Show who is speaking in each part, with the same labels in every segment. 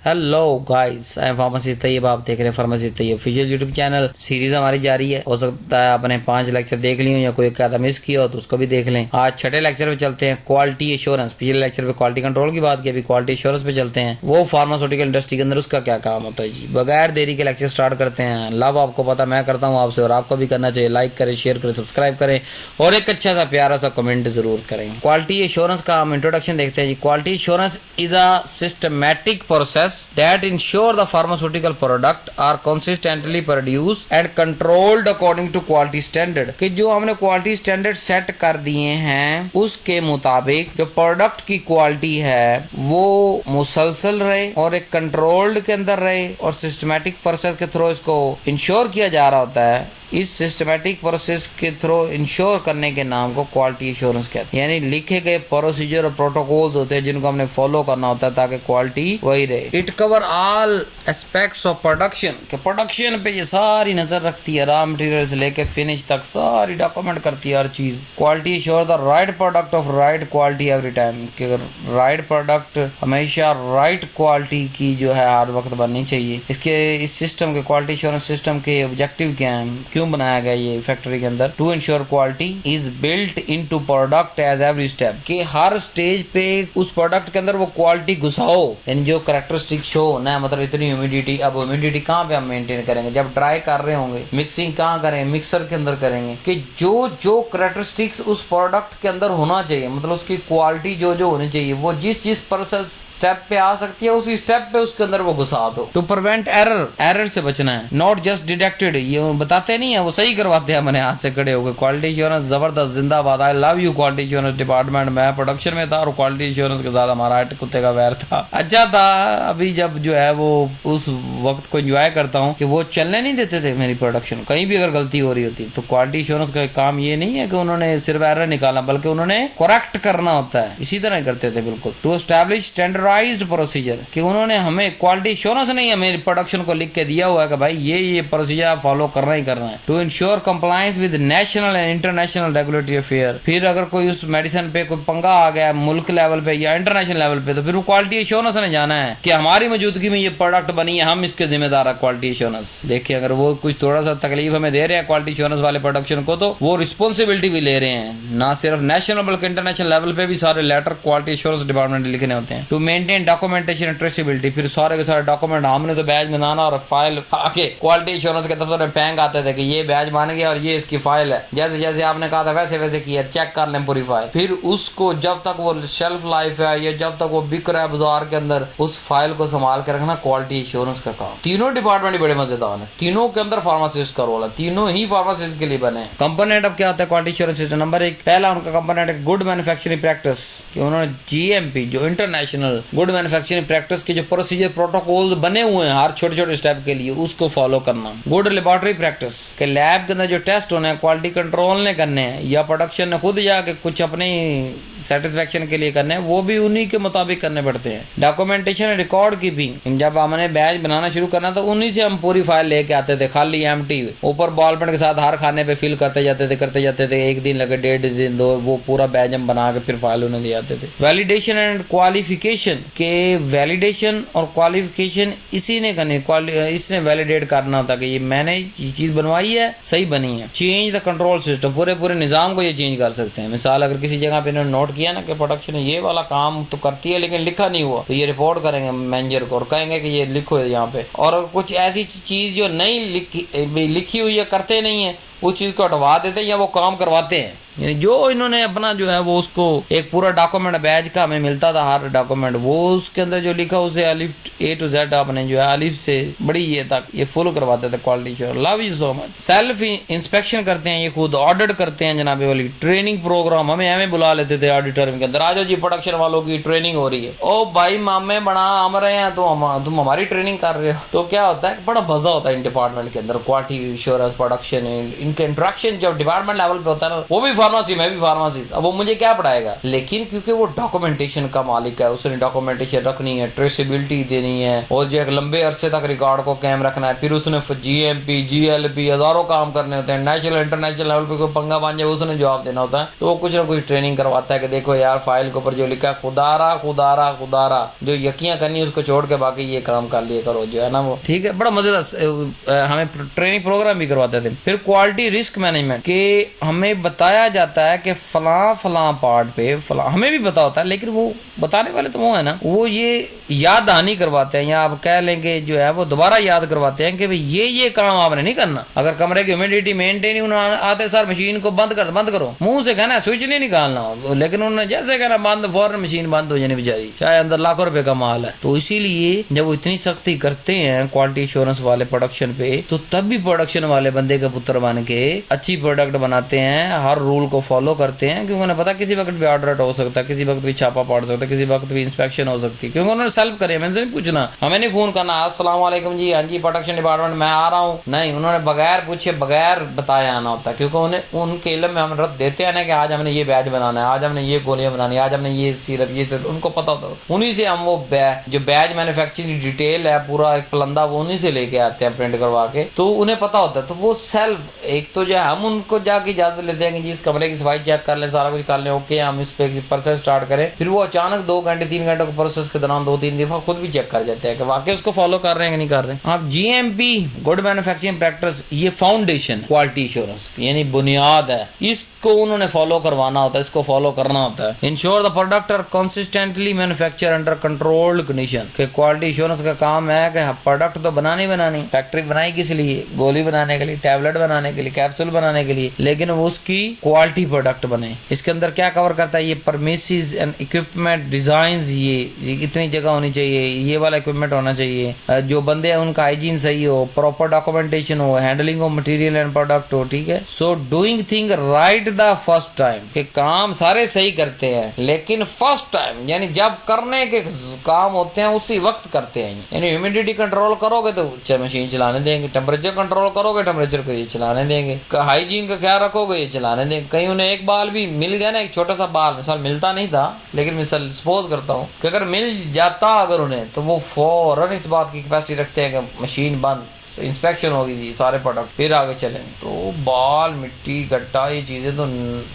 Speaker 1: Hello guys, I am pharmacy Tayyab. आप देख रहे हैं pharmacy Tayyab official YouTube channel. Series हमारी जारी है। हो सकता है आपने 5 लेक्चर देख लिए हो या कोई एक आधा मिस किया हो तो उसको भी देख लें। आज छठे लेक्चर पे चलते हैं, क्वालिटी एश्योरेंस। पिछले लेक्चर पे क्वालिटी कंट्रोल की बात की, अभी क्वालिटी एश्योरेंस पे चलते हैं। वो फार्मास्यूटिकल इंडस्ट्री के अंदर उसका क्या काम होता है जी। बगैर देरी के लेक्चर स्टार्ट करते हैं। लव आपको पता मैं करता हूँ आपसे, और आपको भी करना चाहिए। लाइक करें, शेयर करें, सब्सक्राइब करें और एक अच्छा सा प्यारा सा कमेंट जरूर करें। क्वालिटी एश्योरेंस का हम इंट्रोडक्शन देखते हैं जी। Quality assurance is a systematic process that ensure the pharmaceutical product are consistently produced and controlled according to quality standard। कि जो हमने क्वालिटी स्टैंडर्ड सेट कर दिए हैं उसके मुताबिक जो प्रोडक्ट की क्वालिटी है वो मुसलसल रहे और एक कंट्रोल्ड के अंदर रहे और सिस्टमैटिक प्रोसेस के थ्रू इसको इंश्योर किया जा रहा होता है। इस सिस्टमैटिक प्रोसेस के थ्रू इंश्योर करने के नाम को क्वालिटी एश्योरेंस कहते हैं। यानी लिखे गए प्रोसीजर और प्रोटोकॉल्स होते हैं जिनको हमने फॉलो करना होता है ताकि क्वालिटी वही रहे। It cover all aspects of production. के प्रोडक्शन पे ये सारी नजर रखती है, रॉ मटेरियल से लेके फिनिश तक सारी डॉक्यूमेंट करती है हर चीज। Quality assure the right product of right quality every time. कि राइट प्रोडक्ट हमेशा राइट क्वालिटी की जो है हर वक्त बननी चाहिए। इसके इस सिस्टम के क्वालिटी एश्योरेंस सिस्टम के ऑब्जेक्टिव क्या है, क्यों बनाया गया ये फैक्ट्री के अंदर? To ensure quality is built into product as every step. कि हर स्टेज पे उस प्रोडक्ट के अंदर वो क्वालिटी घुसाओ, यानी जो कैरेक्टरिस्टिक शो ना, मतलब इतनी ह्यूमिडिटी। अब ह्यूमिडिटी कहाँ पे हम मेंटेन करेंगे? जब ड्राई कर रहे होंगे। मिक्सिंग कहाँ करेंगे? मिक्सर के अंदर करेंगे। कि जो जो कैरेक्टरिस्टिक्स उस प्रोडक्ट के अंदर होना चाहिए, मतलब उसकी क्वालिटी जो जो होनी चाहिए, वो जिस जिस प्रोसेस स्टेप पे आ सकती है उसी स्टेप पे उसके अंदर वो घुसा दो। टू प्रिवेंट एरर से बचना है, नॉट जस्ट डिटेक्टेड। ये बताते नहीं है, वो सही करवाते हैं मैंने हाथ से खड़े होकर। क्वालिटी एश्योरेंस जबरदस्त, जिंदाबाद। I love you quality assurance department. मैं प्रोडक्शन में था और क्वालिटी एश्योरेंस के साथ हमारा कुत्ते का वैर था। अच्छा था। अभी जब जो है वो उस वक्त को एंजॉय करता हूँ कि वो चलने नहीं देते थे मेरी प्रोडक्शन। कहीं भी अगर गलती हो रही होती तो क्वालिटी एश्योरेंस का काम ये नहीं है कि उन्होंने सिर्फ एरर निकाला, बल्कि उन्होंने करेक्ट करना होता है। इसी तरह करते थे बिल्कुल। To establish standardized procedure. कि उन्होंने हमें क्वालिटी एश्योरेंस नहीं, हमें प्रोडक्शन को लिख के दिया हुआ है कि भाई ये प्रोसीजर आप फॉलो करना ही करना है। To ensure compliance with national and international regulatory affair. फिर अगर कोई उस मेडिसिन पे कोई पंगा आ गया मुल्क लेवल पे या इंटरनेशनल लेवल पे, तो फिर वो क्वालिटी एश्योरेंस ने जाना है कि हमारी मौजूदगी में ये प्रोडक्ट बनी है, हम इसके जिम्मेदार है। क्वालिटी एश्योरेंस देखिए, अगर वो कुछ थोड़ा सा तकलीफ हमें दे रहे हैं क्वालिटी एश्योरेंस वाले प्रोडक्शन को, तो वो रिस्पॉन्सिबिलिटी भी ले रहे हैं। ना सिर्फ नेशनल बल्कि इंटरनेशनल लेवल पे भी सारे लेटर क्वालिटी एश्योरेंस डिपार्टमेंट लिखने होते हैं। To maintain documentation and traceability. फिर सारे के सारे डॉक्यूमेंट हमने तो बैच बनाना और फाइल आके क्वालिटी एश्योरेंस के दफ्तर में पैंग आते थे कि ये बैच बन गया और ये इसकी फाइल है। जैसे जैसे आपने कहा था वैसे वैसे किया, चेक कर लें पूरी फाइल। फिर उसको जब तक वो शेल्फ लाइफ है या जब तक वो बिक रहा है बाजार के अंदर, उस फाइल को संभाल के रखना क्वालिटी एश्योरेंस का काम। तीनों डिपार्टमेंट ही बड़े मजेदार है। तीनों के अंदर फार्मासिस्ट का रोल है। तीनों ही फार्मासिस्ट के लिए बने। कंपोनेंट अब क्या होता है क्वालिटी एश्योरेंस सिस्टम? नंबर 1 पहला उनका कंपोनेंट है गुड मैन्युफैक्चरिंग प्रैक्टिस। कि उन्होंने जीएमपी जो इंटरनेशनल गुड मैन्युफैक्चरिंग प्रैक्टिस के जो प्रोसीजर प्रोटोकॉल बने हुए हैं हर छोटे छोटे स्टेप के लिए, उसको फॉलो करना। गुड लेबोरेटरी प्रैक्टिस के लैब के अंदर जो टेस्ट होने हैं क्वालिटी कंट्रोल ने करने हैं या प्रोडक्शन ने खुद जाके कुछ अपनी सेटिस्फेक्शन के लिए करने हैं, वो भी उन्हीं के मुताबिक करने पड़ते हैं। Documentation record keeping. जब हमने बैच बनाना शुरू करना तो उन्हीं से हम पूरी फाइल लेके आते थे, खाली एम्प्टी। ऊपर बॉल पेन के साथ हर खाने पे फिल करते जाते थे। एक दिन लगे, 1.5 दिन, 2, वो पूरा बैच हम बना के फिर फाइल उन्हें दे आते थे। वैलिडेशन एंड क्वालिफिकेशन के वैलिडेशन और क्वालिफिकेशन इसी ने करनी, इसने वैलिडेट करना होता कि ये मैंने ये चीज बनवाई है, सही बनी है। Change the control system. पूरे निजाम को ये चेंज कर सकते हैं। मिसाल अगर किसी जगह पे इन्होंने नोट किया ना कि प्रोडक्शन ये वाला काम तो करती है लेकिन लिखा नहीं हुआ, तो ये रिपोर्ट करेंगे मैनेजर को और कहेंगे कि ये लिखो यहाँ पे। और कुछ ऐसी चीज जो नहीं लिखी हुई है, करते नहीं है, उस चीज को हटवा देते हैं या वो काम करवाते हैं। यानी जो इन्होंने अपना जो है वो उसको एक पूरा डॉक्यूमेंट बैच का हमें मिलता था, हर डॉक्यूमेंट वो उसके अंदर जो लिखा उसे अलिफ A to Z आपने जो है अलिफ से बड़ी ये तक ये फुल करवाते थे quality sure. Love you so much. Self inspection करते हैं, ये खुद ऑडिट करते हैं जनाबे वाली। ट्रेनिंग प्रोग्राम हमें हमें बुला लेते थे ऑडिटर के अंदर, आ जाओ जी प्रोडक्शन वालों की ट्रेनिंग हो रही है। ओ भाई मामे बना हम रहे हैं तो तुम हमारी ट्रेनिंग कर रहे हो। तो क्या होता है, बड़ा मजा होता है इन डिपार्टमेंट के अंदर। क्वालिटी एश्योरेंस प्रोडक्शन इनके इंटरेक्शन जब डिपार्टमेंट लेवल पे होता है ना, वो भी फार्मेसी, मैं भी फार्मेसी, अब वो मुझे क्या पढ़ाएगा। लेकिन क्योंकि वो डॉक्यूमेंटेशन का मालिक है, उसने डॉक्यूमेंटेशन रखनी है, ट्रेसेबिलिटी देनी है, और जो एक लंबे अरसे तक रिकॉर्ड को कायम रखना है, फिर उसने GMP GLP हजारों काम करने होते हैं, नेशनल इंटरनेशनल लेवल पे कोई पंगा बन जाए उसने जवाब देना होता है। तो वो कुछ ना कुछ ट्रेनिंग करवाता है कि देखो यार फाइल के ऊपर जो लिखा है खुदारा जो यकियां करनी है उसको छोड़ के बाकी ये काम कर लिया करो, जो है ना वो ठीक है। बड़ा मजेदार हमें ट्रेनिंग प्रोग्राम भी करवाते थे। फिर क्वालिटी रिस्क मैनेजमेंट के हमें बताया जाता है कि फलां पार्ट पे फलां, हमें भी पता होता है लेकिन वो बताने वाले तो वो है ना, वो ये याद दहानी करवाते हैं, या आप कह लेंगे जो है वो दोबारा याद करवाते हैं कि भाई ये काम आपने नहीं करना। अगर कमरे की ह्यूमिडिटी मेंटेन ही आते सर मशीन को बंद करो, मुंह से कहना स्विच नहीं निकालना, लेकिन उन्होंने जैसे कहना बंद, फौरन मशीन बंद हो जानी बेचारी, चाहे अंदर लाखों रुपए का माल है। तो इसीलिए जब वो इतनी सख्ती करते हैं क्वालिटी इंश्योरेंस वाले प्रोडक्शन पे, तो तब भी प्रोडक्शन वाले बंदे का पुत्र बन के अच्छी प्रोडक्ट बनाते हैं, हर रूल को फॉलो करते हैं, क्योंकि उन्हें पता किसी वक्त भी ऑर्डर हो सकता है, किसी वक्त भी छापा पड़ सकता है, किसी वक्त भी इंस्पेक्शन हो सकती है, क्योंकि उन्होंने सेल्फ करे, मैंने नहीं पूछना, हमें नहीं फोन करना अस्सलाम वालेकुम जी, हाँ जी प्रोडक्शन डिपार्टमेंट मैं आ रहा हूँ, नहीं, उन्होंने बगैर पूछे बगैर बताए आना होता है, क्योंकि उन्हें उनके इल्म में हम रद्द देते हैं ना कि आज हमने ये बैच बनाना है, आज हमने ये गोलियां बनानी है, आज हमने ये सिरप ये सिरप, उनको पता होता है। उन्हीं से हम वो जो बैच मैन्युफैक्चरिंग डिटेल है पूरा एक पलंदा वो उन्हीं से लेके आते हैं प्रिंट करवा के, तो उन्हें पता होता है। तो वो सेल्फ एक तो जो है हम उनको जाके इजाजत लेते हैं कि जी इस कमरे की सफाई चेक कर लें, सारा कुछ कर लें, ओके हम इस पे प्रोसेस स्टार्ट करें, फिर वो अचानक 2 घंटे 3 घंटे के प्रोसेस के दौरान 2-3 दफा खुद भी चेक कर जाते हैं कि वाकई उसको फॉलो कर रहे हैं कि नहीं कर रहे हैं। आप GMP गुड मैन्युफैक्चरिंग प्रैक्टिस, ये फाउंडेशन क्वालिटी इंश्योरेंस यानी बुनियाद है, इसको उन्होंने फॉलो करवाना होता है, इसको फॉलो करना होता है। Ensure the product are consistently manufacture under controlled condition, के क्वालिटी इंश्योरेंस का काम है कि प्रोडक्ट तो बनानी फैक्ट्री बनाई किस लिए, गोली बनाने के लिए, टैबलेट बनाने के लिए, कैप्सूल बनाने के लिए, लेकिन वो उसकी क्वालिटी प्रोडक्ट बने। इसके अंदर क्या कवर करता है, ये परमिसेस एंड इक्विपमेंट डिजाइन, ये इतनी जगह होनी चाहिए, ये वाला इक्विपमेंट होना चाहिए, जो बंदे हैं उनका हाइजीन सही हो, प्रॉपर डॉक्यूमेंटेशन हो, handling of material and product हो, ठीक है। So doing thing right the first time, के काम सारे सही करते हैं लेकिन फर्स्ट टाइम यानी जब करने के काम होते हैं उसी वक्त करते हैं, यानी ह्यूमिडिटी कंट्रोल करोगे तो मशीन चलाने देंगे, टेम्परेचर कंट्रोल करोगे टेम्परेचर को ये चलाने देंगे, हाइजीन का ख्याल रखोगे ये चलाने देंगे। कहीं उन्हें एक बाल भी मिल गया ना, एक छोटा सा बाल, मिसाल मिलता नहीं था लेकिन मिसाल सपोज करता हूँ कि अगर मिल जाता अगर उन्हें, तो वो फौरन इस बात की कैपेसिटी रखते हैं कि मशीन बंद, इंस्पेक्शन होगी जी सारे प्रोडक्ट, फिर आगे चलें। तो बाल, मिट्टी, गट्टा, ये चीजें तो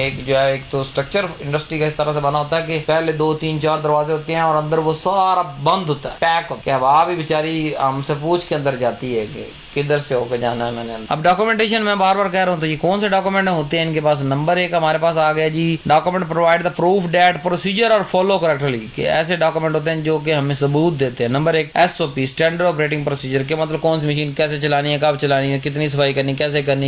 Speaker 1: एक जो है, एक तो स्ट्रक्चर इंडस्ट्री का इस तरह से बना होता है कि पहले 2 3 4 दरवाजे होते हैं और अंदर वो सारा बंद होता है, पैक होता है। हवा भी बेचारी हमसे पूछ के अंदर जाती है कि किधर से होकर जाना है मैंने। अब डॉक्यूमेंटेशन मैं बार बार कह रहा हूँ, तो ये कौन से डॉक्यूमेंट होते हैं इनके पास। नंबर 1 हमारे पास आ गया जी, document provide the proof that procedure are follow correctly, कि ऐसे डॉक्यूमेंट होते हैं जो कि हमें सबूत देते हैं। Number 1 SOP standard operating procedure, के मतलब कौन सी मशीन कैसे चलानी है, कब चलानी है, कितनी सफाई करनी,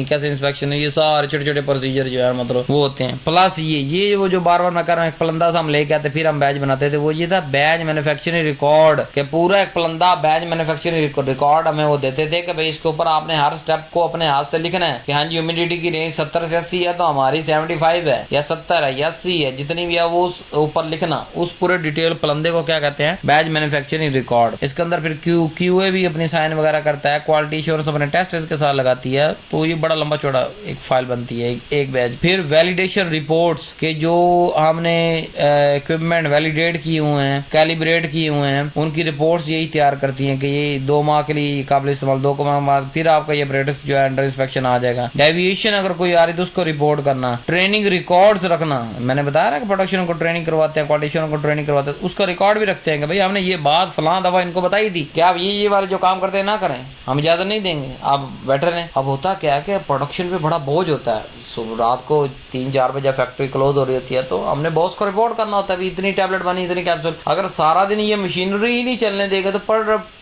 Speaker 1: कैसे इंस्पेक्शन है, ये सारे छोटे छोटे प्रोसीजर जो है मतलब वो होते हैं। प्लस ये वो जो बार बार मैं कर रहा हूँ, एक पलंदा सा हम लेके आते फिर हम बैच बनाते थे, वो ये था बैच मैन्युफैक्चरिंग रिकॉर्ड, के पूरा एक पलंदा बैच मैन्युफैक्चरिंग रिकॉर्ड हमें वो देते थे कि भाई इसके ऊपर आपने हर स्टेप को अपने हाथ से लिखना है कि हाँ जी ह्यूमिडिटी की रेंज 70 से 80 है तो हमारी 75 है या 70 है या 80 है, जितनी भी है वो ऊपर लिखना, उस पूरे डिटेल पलंदे को क्या कहते हैं, बैच मैन्युफैक्चरिंग रिकॉर्ड। इसके अंदर फिर QA भी अपनी साइन वगैरह करता है, क्वालिटी एश्योरेंस अपने टेस्ट इसके साथ लगाती है, तो ये बड़ा लंबा चौड़ा एक फाइल बनती है एक बैच। फिर वैलिडेशन रिपोर्ट्स के जो हमने इक्विपमेंट वैलिडेट किए हुए हैं, कैलिब्रेट किए हुए हैं, उनकी रिपोर्ट्स यही तैयार करती हैं कि ये 2 माह के लिए काबिल इस्तेमाल, 2 माह बाद फिर आपका ये अपरेटिस जो है अंडर इंस्पेक्शन आ जाएगा। डेविएशन अगर कोई आ रही तो उसको रिपोर्ट करना, ट्रेनिंग रिकॉर्ड्स रखना, मैंने बताया ना कि प्रोडक्शन को ट्रेनिंग करवाते हैं, क्वालिटी को ट्रेनिंग करवाते हैं, उसका रिकॉर्ड भी रखते हैं कि भाई हमने ये बात फलां दफा इनको बताई थी कि आप ये वाले जो काम करते हैं ना करें, हम इजाजत नहीं देंगे, आप बैठे रहें। अब होता क्या है कि प्रोडक्शन पे बड़ा बोझ होता है, सुबह रात को 3-4 बजे फैक्ट्री क्लोज हो रही होती है, तो हमने बॉस को रिपोर्ट करना होता है, इतनी टैबलेट बनी, इतनी कैप्सूल। अगर सारा दिन ये मशीनरी ही नहीं चलने देगा तो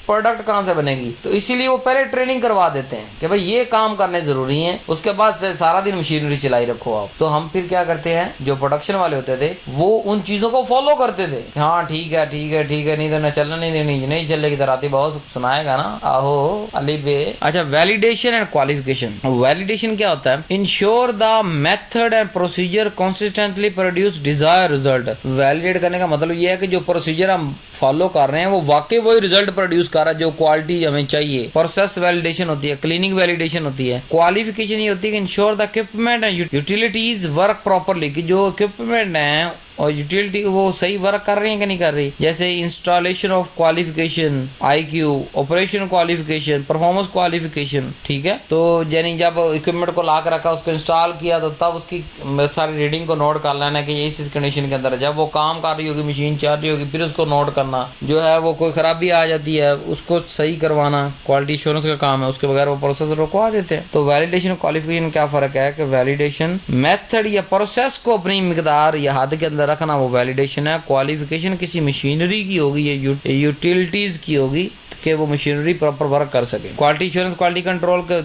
Speaker 1: प्रोडक्ट कहाँ से बनेगी, तो इसीलिए वो पहले ट्रेनिंग करवा देते हैं कि भाई ये काम करने जरूरी है, उसके बाद से सारा दिन मशीनरी चलाई रखो आप। तो हम फिर क्या करते हैं, जो प्रोडक्शन वाले होते थे वो उन चीजों को फॉलो करते थे, हाँ ठीक है नहीं तो न चलना नहीं देनी, नहीं चलेगी तो राती बहुत सुनाएगा ना, आहो अली बे। अच्छा, वैलिडेशन एंड क्वालिफिकेशन। वैलिडेशन क्या होता है, ensure the method and procedure consistently produce Dzire result. Validate करने का मतलब ये है कि जो प्रोसीजर हम फॉलो कर रहे हैं वो वाकई वही रिजल्ट प्रोड्यूस कर रहा है जो क्वालिटी हमें चाहिए। प्रोसेस वैलिडेशन होती है, क्लीनिंग वैलिडेशन होती है, क्वालिफिकेशन ये होती है कि ensure the equipment and utilities work properly, कि जो इक्विपमेंट है और यूटिलिटी वो सही वर्क कर रही है कि नहीं कर रही। जैसे installation of qualification, IQ, operation qualification, performance qualification, ठीक है। तो यानी जब इक्विपमेंट को ला कर रखा, उसको इंस्टॉल किया, तो तब उसकी सारी रीडिंग को नोट कर लेना कि ये इस कंडीशन के अंदर है। जब वो काम कर रही होगी, मशीन चल रही होगी, फिर उसको नोट करना, जो है वो कोई खराबी आ जाती है उसको सही करवाना क्वालिटी एश्योरेंस का काम है, उसके बगैर वो प्रोसेस रुकवा देते हैं। तो वैलिडेशन क्वालिफिकेशन क्या फ़र्क है कि वैलिडेशन मेथड या प्रोसेस को अपनी मिकदार या हद के अंदर रखना वो वैलिडेशन है। क्वालिफिकेशन किसी मशीनरी की होगी या यूटिलिटीज की होगी कि वो मशीनरी प्रॉपर वर्क कर सके। क्वालिटी एश्योरेंस क्वालिटी कंट्रोल के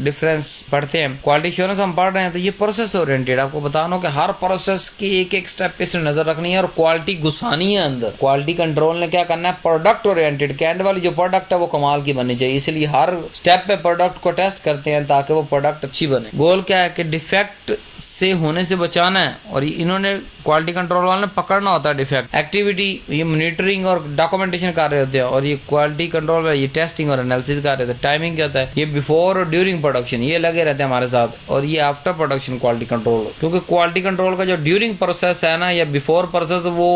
Speaker 1: डिफरेंस पढ़ते हैं। क्वालिटी एश्योरेंस हम पढ़ रहे हैं तो ये प्रोसेस ओरिएंटेड, आपको बताना कि हर प्रोसेस की एक एक स्टेप पे से नजर रखनी है और क्वालिटी घुसानी है अंदर। क्वालिटी कंट्रोल ने क्या करना है, प्रोडक्ट ओरिएंटेड, कैंड वाली जो प्रोडक्ट है वो कमाल की बननी चाहिए, इसलिए हर स्टेप पे प्रोडक्ट को टेस्ट करते हैं ताकि वो प्रोडक्ट अच्छी बने। गोल क्या है कि डिफेक्ट से होने से बचाना है, और इन्होंने क्वालिटी कंट्रोल वाले ने पकड़ना होता है डिफेक्ट। एक्टिविटी ये मॉनिटरिंग और डॉक्यूमेंटेशन कर रहे होते हैं, और ये क्वालिटी कंट्रोल में ये टेस्टिंग और एनालिसिस कर रहे थे। टाइमिंग क्या होता है, ये बिफोर और ड्यूरिंग प्रोडक्शन ये लगे रहते हैं हमारे साथ, और ये आफ्टर प्रोडक्शन क्वालिटी कंट्रोल। क्योंकि क्वालिटी कंट्रोल का जो ड्यूरिंग प्रोसेस है ना या बिफोर प्रोसेस, वो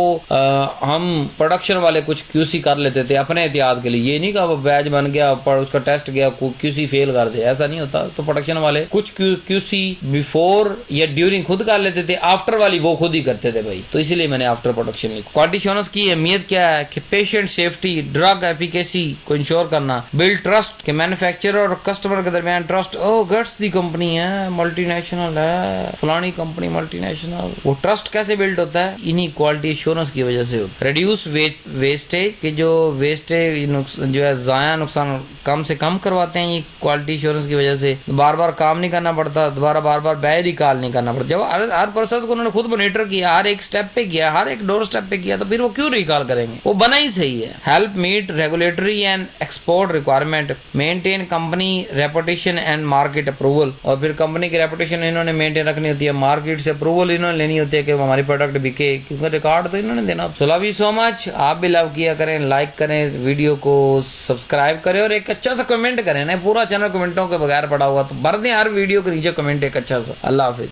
Speaker 1: हम प्रोडक्शन वाले कुछ QC कर लेते थे अपने एहतियात के लिए। ये नहीं कहा वो बैच बन गया पर उसका टेस्ट गया QC फेल कर दे, ऐसा नहीं होता। तो प्रोडक्शन वाले कुछ QC बिफोर या ड्यूरिंग खुद कर लेते थे, आफ्टर वाली वो खुद ही करते थे भाई, तो इसीलिए मैंने आफ्टर प्रोडक्शन लिखा। क्वालिटी एश्योरेंस की अहमियत क्या है कि पेशेंट सेफ्टी, ड्रग एफिकेसी को इंश्योर करना, बिल्ड ट्रस्ट के मैन्युफैक्चरर और कस्टमर के दरमियान ट्रस्ट। ओ गट्स दी कंपनी है, मल्टीनेशनल है, फलानी कंपनी मल्टीनेशनल, वो ट्रस्ट कैसे बिल्ड होता है, इन्हीं क्वालिटी एश्योरेंस की वजह से होता है। रिड्यूस वेस्टेज, कि जो वेस्टेज जो है जाया नुकसान कम से कम करवाते हैं ये क्वालिटी एश्योरेंस की वजह से। बार बार काम नहीं करना पड़ता, दोबारा बार बार बैर रिकॉल नहीं करना पड़ता। जब हर प्रोसेस को उन्होंने खुद मॉनिटर किया, हर एक स्टेप पे किया, हर एक डोर स्टेप पे किया, तो फिर वो क्यों रिकॉल करेंगे, वो बना ही सही है। Help meet regulatory and export requirement, maintain company reputation and market approval, और फिर कंपनी की रेपुटेशन इन्होंने मेंटेन रखनी होती है, मार्केट से अप्रूवल इन्होंने लेनी होती है कि हमारी प्रोडक्ट बिके, क्योंकि रिकॉर्ड तो इन्होंने देना। So love you so much, आप भी लव किया करें, लाइक करें, वीडियो को सब्सक्राइब करें और एक अच्छा सा कमेंट करें ना। पूरा चैनल कमेंटों के बगैर पड़ा हुआ, तो भर दें हर वीडियो के नीचे कमेंट एक अच्छा सा। अल्लाह हाफिज।